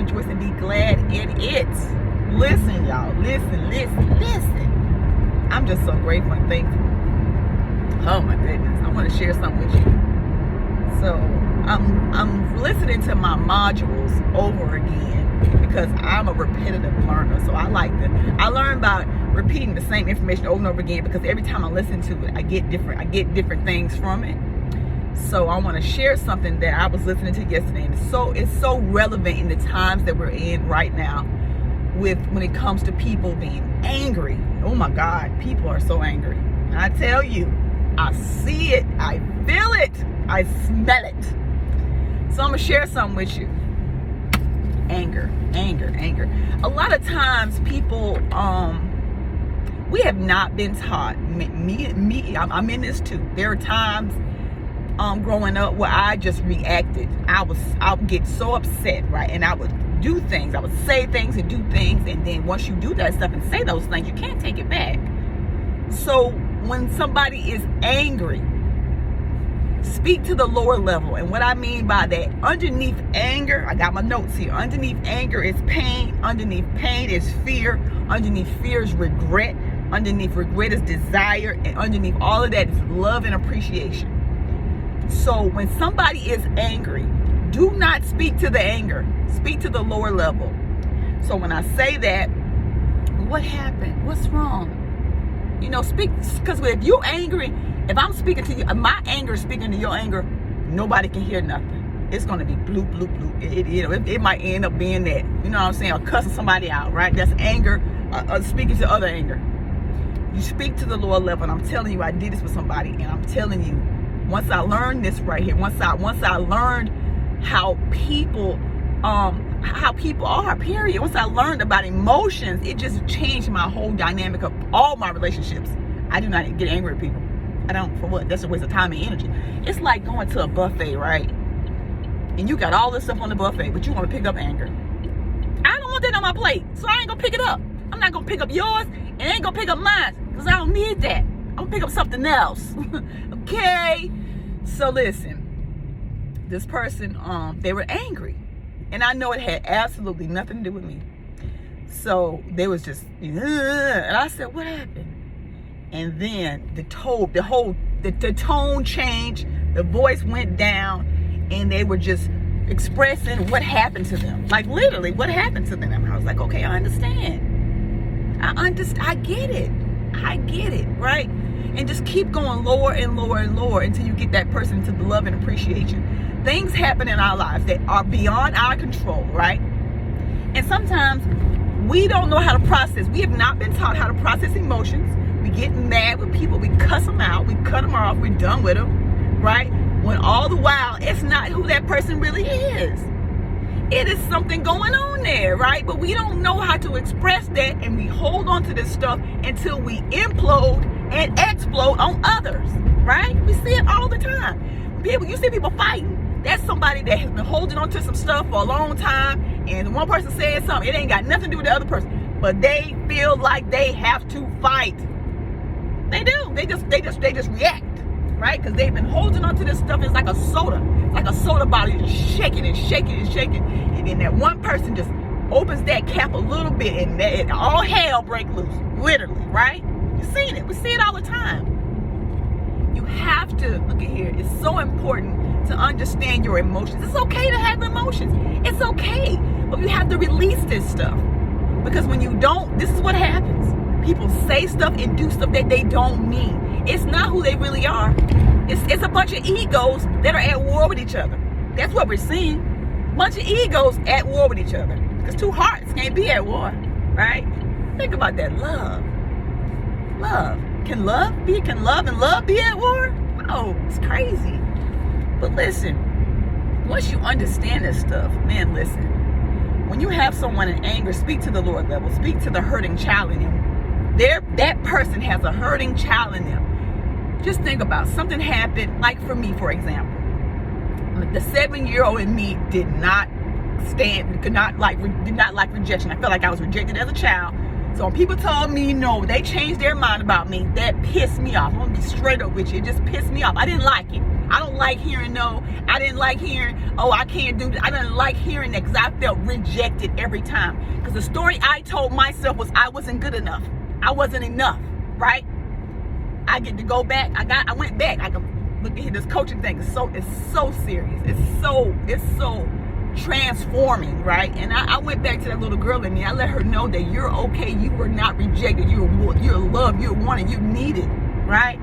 rejoice and be glad in it. Listen, y'all. Listen. I'm just so grateful and thankful. Oh my goodness. I want to share something with you. So I'm listening to my modules over again because I'm a repetitive learner. So I learn by repeating the same information over and over again, because every time I listen to it, I get different things from it. So I want to share something that I was listening to yesterday, and it's so relevant in the times that we're in right now, when it comes to people being angry. Oh my God, people are so angry. And I tell you, I see it, I feel it, I smell it. So I'm gonna share something with you. Anger. A lot of times people, we have not been taught. Me, I'm in this too. There are times growing up where I just reacted. I would get so upset, right? And I would do things. I would say things and do things. And then once you do that stuff and say those things, you can't take it back. So when somebody is angry, speak to the lower level. And what I mean by that, underneath anger, I got my notes here. Underneath anger is pain. Underneath pain is fear. Underneath fear is regret. Underneath regret is desire. And underneath all of that is love and appreciation. So when somebody is angry, do not speak to the anger. Speak to the lower level. So when I say that, what happened? What's wrong? You know, speak, because if you're angry, if I'm speaking to you, my anger is speaking to your anger, nobody can hear nothing. It's going to be bloop, bloop, bloop. It might end up being that, you know what I'm saying, or cussing somebody out, right? That's anger, speaking to other anger. You speak to the lower level, and I'm telling you, I did this with somebody, and I'm telling you, once I learned this right here, once I learned how people are, period. Once I learned about emotions, it just changed my whole dynamic of all my relationships. I do not get angry at people. I don't, for what? That's a waste of time and energy. It's like going to a buffet, right? And you got all this stuff on the buffet, but you want to pick up anger. I don't want that on my plate, so I ain't gonna pick it up. I'm not gonna pick up yours, and I ain't gonna pick up mine, because I don't need that. I'm gonna pick up something else. Okay? So listen, this person, they were angry. And I know it had absolutely nothing to do with me. So they was just, and I said, what happened? And then the tone changed, the voice went down, and they were just expressing what happened to them. Like literally, what happened to them. I was like, okay, I understand. I get it, right? And just keep going lower and lower and lower until you get that person to love and appreciate you. Things happen in our lives that are beyond our control, right? And sometimes we don't know how to process. We have not been taught how to process emotions. We get mad with people. We cuss them out. We cut them off. We're done with them, right? When all the while, it's not who that person really is. It is something going on there, right? But we don't know how to express that, and we hold on to this stuff until we implode and explode on others, right? We see it all the time. You see people fighting. That's somebody that has been holding on to some stuff for a long time, and one person says something, it ain't got nothing to do with the other person, but they feel like they have to fight. They do. They just react, right? Because they've been holding on to this stuff. It's like a soda bottle. You're just shaking and shaking and shaking, and then that one person just opens that cap a little bit, and all hell break loose, literally, right? You've seen it. We see it all the time. You have to, look at here, it's so important to understand your emotions. It's okay to have emotions. It's okay. But you have to release this stuff. Because when you don't, this is what happens. People say stuff and do stuff that they don't mean. It's not who they really are. It's a bunch of egos that are at war with each other. That's what we're seeing. Bunch of egos at war with each other. Because two hearts can't be at war, right? Think about that. Love. Can love and love be at war? Oh, it's crazy. But listen, once you understand this stuff, man, listen. When you have someone in anger, speak to the Lord level. Speak to the hurting child in them. That person has a hurting child in them. Just think about something happened, like for me, for example. The 7-year-old in me did not like rejection. I felt like I was rejected as a child. So when people told me no, they changed their mind about me, that pissed me off. I'm gonna be straight up with you. It just pissed me off. I didn't like it. I don't like hearing no. I didn't like hearing, oh, I can't do this. I didn't like hearing that because I felt rejected every time. Because the story I told myself was I wasn't good enough. I wasn't enough, right? I get to go back. I went back. I can look at here. This coaching thing is so serious. It's so transforming, right? And I went back to that little girl in me. I let her know that you're okay. You were not rejected. You're loved. You're wanted. You needed, right?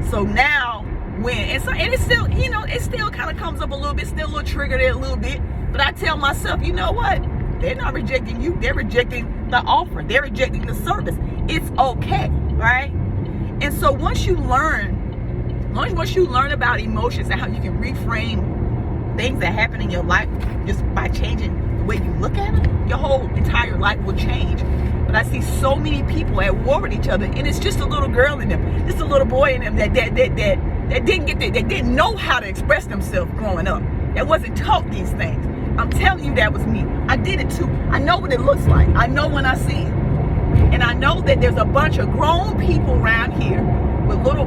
So now and it's still, it still kind of comes up a little bit, still a little triggered there a little bit. But I tell myself, you know what? They're not rejecting you. They're rejecting the offer. They're rejecting the service. It's okay, right? And so once you learn about emotions and how you can reframe things that happen in your life just by changing the way you look at them, your whole entire life will change. But I see so many people at war with each other, and it's just a little girl in them, just a little boy in them that didn't know how to express themselves growing up. That wasn't taught these things. I'm telling you, that was me. I did it too. I know what it looks like. I know when I see it. And I know that there's a bunch of grown people around here with little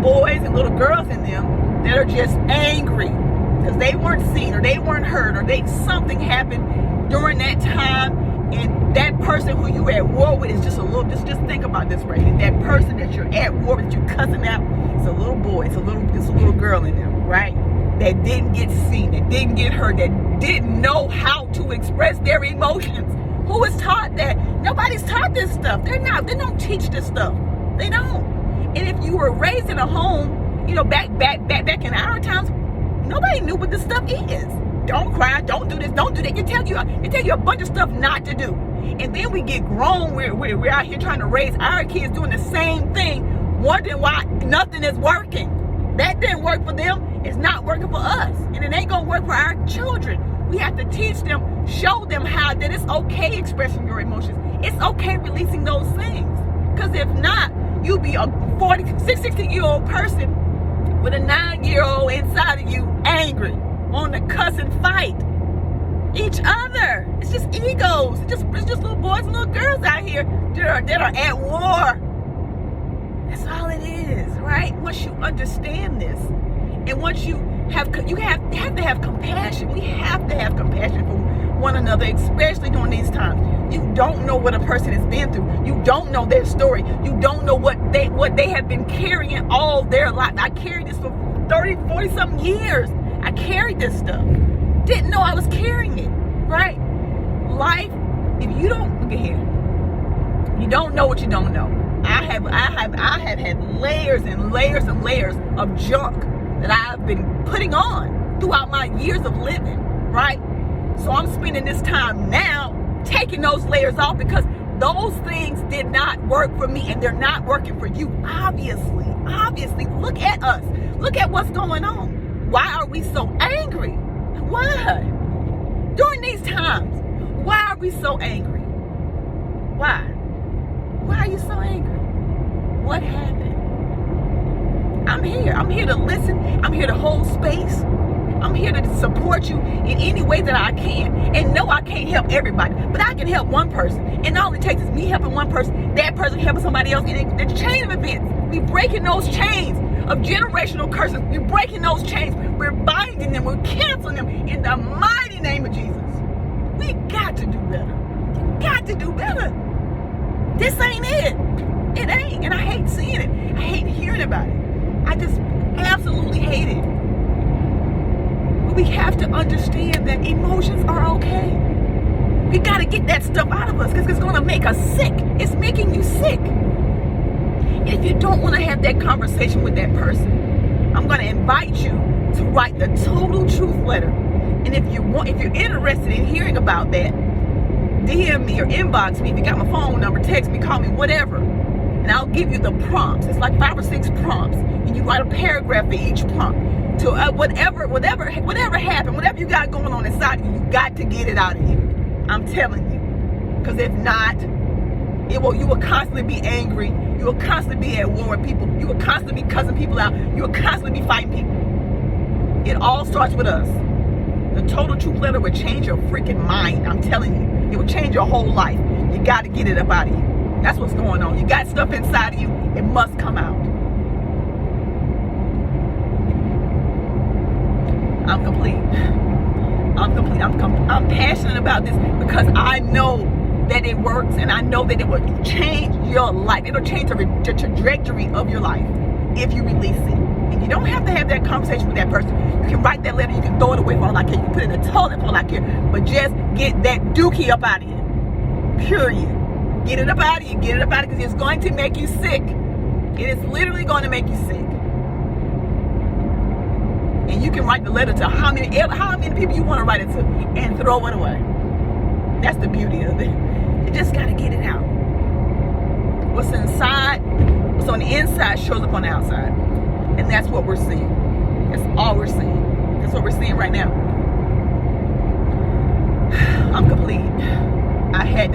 boys and little girls in them that are just angry because they weren't seen or they weren't heard or something happened during that time. And that person who you at war with is just just think about this right here. That person that you're at war with, you're cussing out, it's a little boy, it's a little girl in them, right? That didn't get seen, that didn't get heard, that didn't know how to express their emotions. Who was taught that? Nobody's taught this stuff. They don't teach this stuff. They don't. And if you were raised in a home, back in our times, nobody knew what this stuff is. Don't cry, don't do this, don't do that. They tell you a bunch of stuff not to do. And then we get grown, we're out here trying to raise our kids doing the same thing, wondering why nothing is working. That didn't work for them, it's not working for us. And it ain't gonna work for our children. We have to teach them, show them how that it's okay expressing your emotions. It's okay releasing those things. Because if not, you'll be a 60-year-old person with a 9-year-old inside of you, angry, on to cuss and fight each other. It's just egos. It's just little boys and little girls out here that are at war. That's all it is, right? Once you understand this, and once you have to have compassion. We have to have compassion for one another, especially during these times. You don't know what a person has been through. You don't know their story. You don't know what they have been carrying all their life. I carried this for 30, 40 something years. I carried this stuff. Didn't know I was carrying it, right? Life, if you don't, look at here, you don't know what you don't know. I have had layers and layers and layers of junk that I've been putting on throughout my years of living, right? So I'm spending this time now taking those layers off because those things did not work for me and they're not working for you. Obviously, look at us. Look at what's going on. Why are we so angry? Why? During these times, why are we so angry? Why? Why are you so angry? What happened? I'm here to listen. I'm here to hold space. I'm here to support you in any way that I can. And no, I can't help everybody, but I can help one person. And all it takes is me helping one person, that person helping somebody else. And the chain of events, we're breaking those chains of generational curses. We're breaking those chains. We're binding them. We're canceling them in the mighty name of Jesus. We got to do better. Got to do better. This ain't it. It ain't. And I hate seeing it. I hate hearing about it. I just absolutely hate it. But we have to understand that emotions are okay. We got to get that stuff out of us because it's going to make us sick. It's making you sick. If you don't want to have that conversation with that person, I'm going to invite you to write the Total Truth Letter. And if you're interested in hearing about that, DM me or inbox me. If you got my phone number, text me, call me, whatever. And I'll give you the prompts. It's like 5 or 6 prompts. And you write a paragraph for each prompt. To whatever happened, whatever you got going on inside of you, you got to get it out of you. I'm telling you. Because if not, you will constantly be angry. You will constantly be at war with people. You will constantly be cussing people out. You will constantly be fighting people. It all starts with us. The Total Truth Letter will change your freaking mind. I'm telling you. It will change your whole life. You got to get it up out of you. That's what's going on. You got stuff inside of you. It must come out. I'm complete. I'm passionate about this because I know that it works, and I know that it will change your life. It'll change the trajectory of your life if you release it. And you don't have to have that conversation with that person. You can write that letter. You can throw it away for all I care. You can put it in the toilet for all I care. But just get that dookie up out of you. Period. Get it up out of you. Get it up out of you, because it's going to make you sick. It is literally going to make you sick. And you can write the letter to how many people you want to write it to and throw it away. That's the beauty of it. You just got to get it out. What's inside, what's on the inside shows up on the outside. And that's what we're seeing. That's all we're seeing. That's what we're seeing right now. I'm complete. I had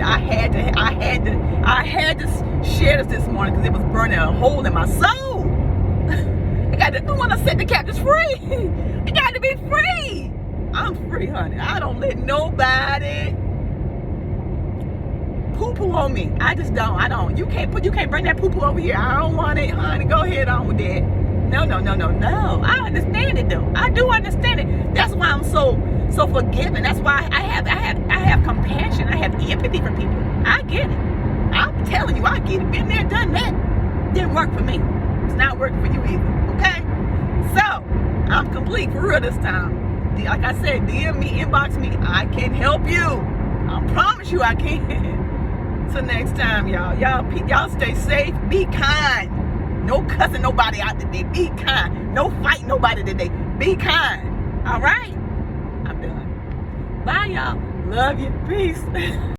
to share this morning because it was burning a hole in my soul. I want to set the captives free. I got to be free. I'm free, honey. I don't let nobody poo-poo on me. I just don't. I don't. You can't bring that poo-poo over here. I don't want it, honey. Go ahead on with that. No. I understand it though. I do understand it. That's why I'm so forgiving. That's why I have compassion. I have empathy for people. I get it. I'm telling you, I get it. Been there, done that. Didn't work for me. It's not working for you either. Okay? So, I'm complete for real this time. Like I said, DM me, inbox me. I can help you. I promise you I can. Till next time, y'all. Y'all stay safe. Be kind. No cussing nobody out today. Be kind. No fighting nobody today. Be kind. All right? I'm done. Bye, y'all. Love you. Peace.